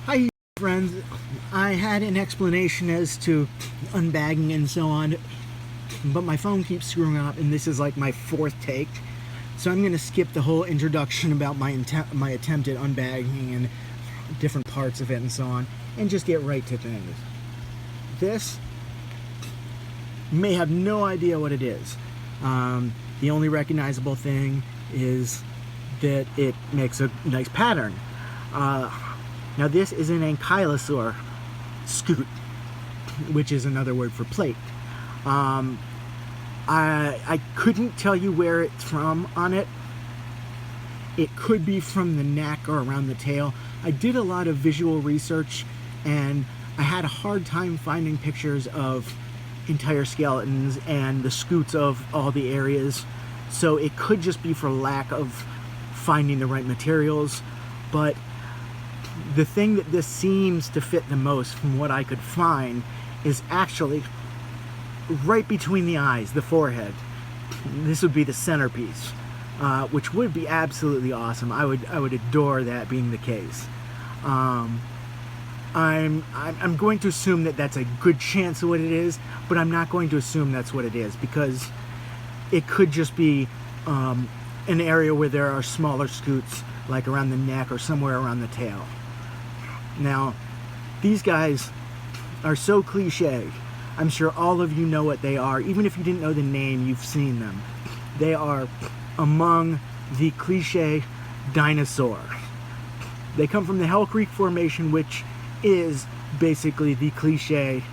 Hi friends, I had an explanation as to unbagging and so on, but my phone keeps screwing up and this is like my fourth take. So I'm going to skip the whole introduction about my attempt at unbagging and different parts of it and so on, and just get right to things. This, you may have no idea what it is. The only recognizable thing is that it makes a nice pattern. Now this is an Ankylosaur scute, which is another word for plate. I couldn't tell you where it's from on it. It could be from the neck or around the tail. I did a lot of visual research and I had a hard time finding pictures of entire skeletons and the scutes of all the areas. So it could just be for lack of finding the right materials. But the thing that this seems to fit the most from what I could find is actually right between the eyes, the forehead. This would be the centerpiece, which would be absolutely awesome. I would adore that being the case. I'm going to assume that that's a good chance of what it is, but I'm not going to assume that's what it is, because it could just be an area where there are smaller scutes, like around the neck or somewhere around the tail. Now, these guys are so cliche. I'm sure all of you know what they are. Even if you didn't know the name, you've seen them. They are among the cliche dinosaur. They come from the Hell Creek Formation, which is basically the cliche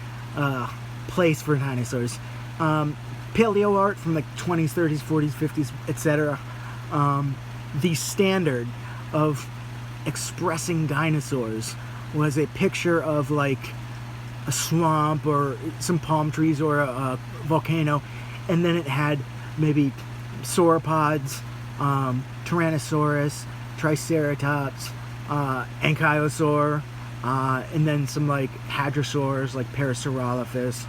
place for dinosaurs. Paleo art from the 20s, 30s, 40s, 50s, etc. The standard of expressing dinosaurs was a picture of like a swamp or some palm trees or a volcano, and then it had maybe sauropods, Tyrannosaurus, Triceratops, Ankylosaur, and then some like hadrosaurs like Parasaurolophus,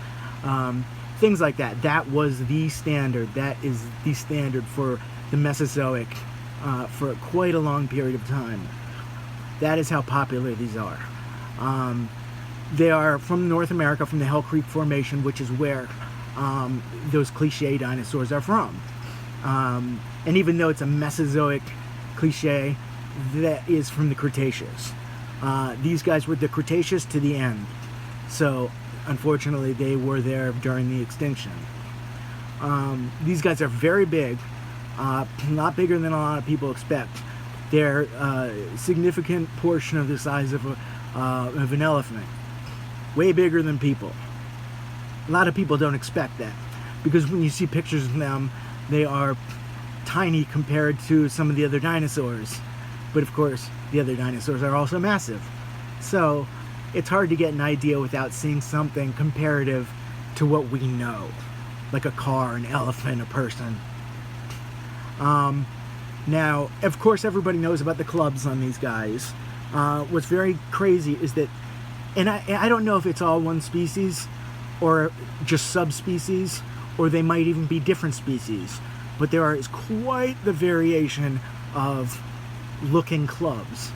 things like that. That was the standard. That is the standard for the Mesozoic for quite a long period of time. That is how popular these are. They are from North America, from the Hell Creek Formation, which is where those cliche dinosaurs are from. And even though it's a Mesozoic cliche, that is from the Cretaceous. These guys were the Cretaceous to the end. So, unfortunately, they were there during the extinction. These guys are very big, a lot bigger than a lot of people expect. They're a significant portion of the size of an elephant. Way bigger than people. A lot of people don't expect that, because when you see pictures of them, they are tiny compared to some of the other dinosaurs. But of course, the other dinosaurs are also massive. So it's hard to get an idea without seeing something comparative to what we know, like a car, an elephant, a person. Now, of course, everybody knows about the clubs on these guys. What's very crazy is that, and I don't know if it's all one species or just subspecies, or they might even be different species, but there is quite the variation of looking clubs.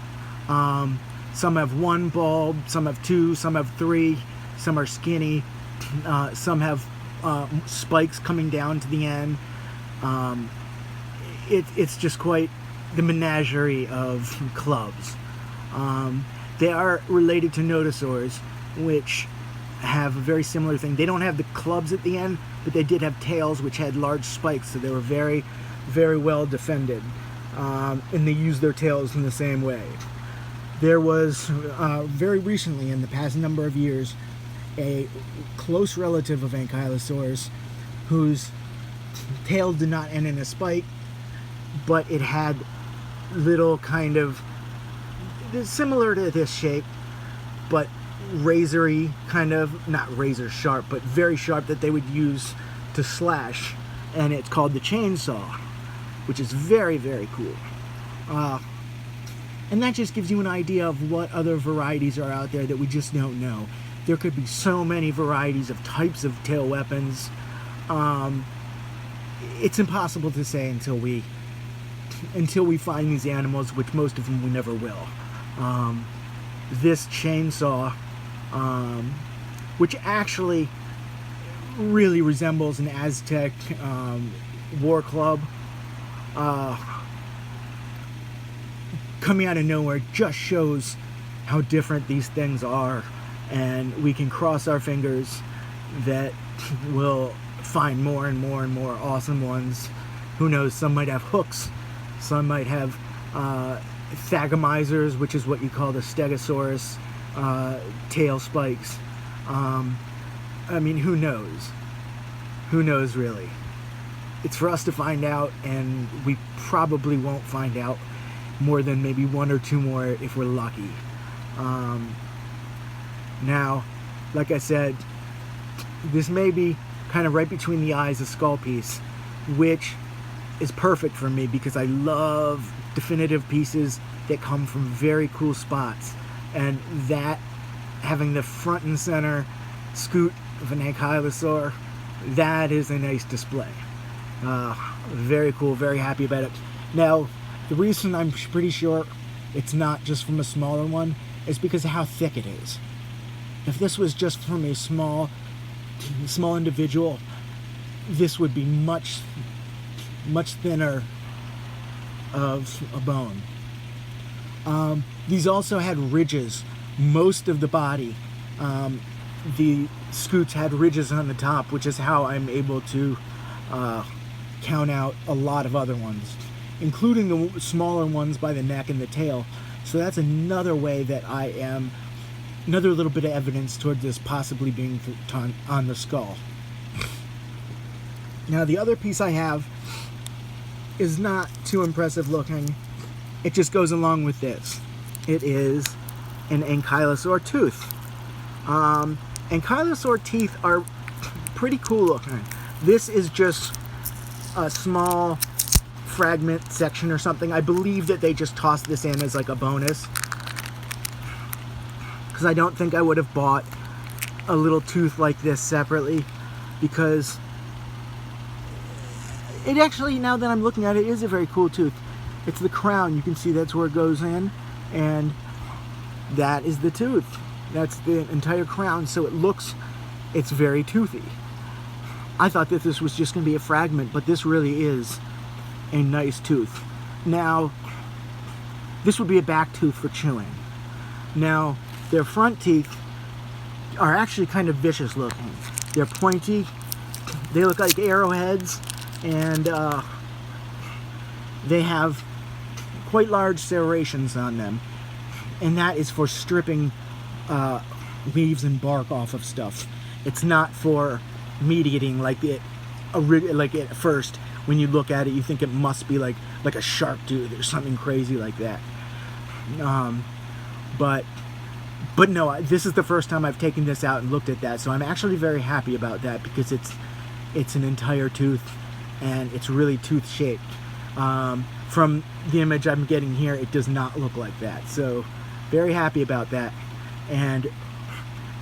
Some have one bulb, some have two, some have three, some are skinny, some have spikes coming down to the end. It's just quite the menagerie of clubs. They are related to nodosaurs, which have a very similar thing. They don't have the clubs at the end, but they did have tails which had large spikes, so they were very, very well defended. And they used their tails in the same way. There was, very recently, in the past number of years, a close relative of Ankylosaurs whose tail did not end in a spike, but it had little kind of similar to this shape, but razory, kind of, not razor sharp, but very sharp, that they would use to slash, and it's called the chainsaw, which is very, very cool. And that just gives you an idea of what other varieties are out there that we just don't know. There could be so many varieties of types of tail weapons. It's impossible to say until we find these animals, which most of them we never will. this chainsaw, which actually really resembles an Aztec war club, coming out of nowhere, just shows how different these things are, and we can cross our fingers that we'll find more and more and more awesome ones. Who knows, some might have hooks, some might have thagomizers, which is what you call the stegosaurus, tail spikes. I mean, who knows? Who knows, really? It's for us to find out, and we probably won't find out more than maybe one or two more if we're lucky. Now, like I said, this may be kind of right between the eyes, a skull piece, which is perfect for me because I love definitive pieces that come from very cool spots, and that having the front and center scute of an Ankylosaur, that is a nice display. Very cool, very happy about it. Now, the reason I'm pretty sure it's not just from a smaller one is because of how thick it is. If this was just from a small individual, this would be much thinner of a bone. These also had ridges. Most of the body, the scutes had ridges on the top, which is how I'm able to count out a lot of other ones, including the smaller ones by the neck and the tail. So that's another way that I am, another little bit of evidence toward this possibly being on the skull. Now, the other piece I have is not too impressive looking. It just goes along with this. It is an Ankylosaur tooth. Ankylosaur teeth are pretty cool looking. This is just a small fragment section or something. I believe that they just tossed this in as like a bonus, because I don't think I would have bought a little tooth like this separately, because it actually, now that I'm looking at it, is a very cool tooth. It's the crown. You can see that's where it goes in, and that is the tooth. That's the entire crown, so it's very toothy. I thought that this was just going to be a fragment, but this really is a nice tooth. Now, this would be a back tooth for chewing. Now, their front teeth are actually kind of vicious looking. They're pointy, they look like arrowheads, and they have quite large serrations on them, and that is for stripping leaves and bark off of stuff. It's not for meat eating like at first when you look at it you think it must be like a shark tooth or something crazy like that. But no, this is the first time I've taken this out and looked at that, so I'm actually very happy about that, because it's an entire tooth and it's really tooth shaped. From the image I'm getting here, it does not look like that, so very happy about that. And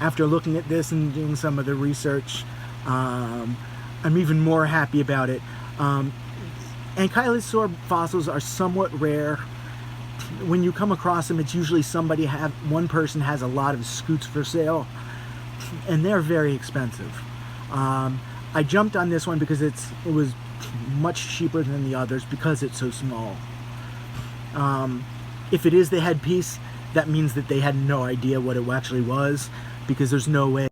after looking at this and doing some of the research, I'm even more happy about it. Ankylosaur fossils are somewhat rare. When you come across them, it's usually one person has a lot of scutes for sale, and they're very expensive. I jumped on this one because it was much cheaper than the others because it's so small. If it is the headpiece, that means that they had no idea what it actually was, because there's no way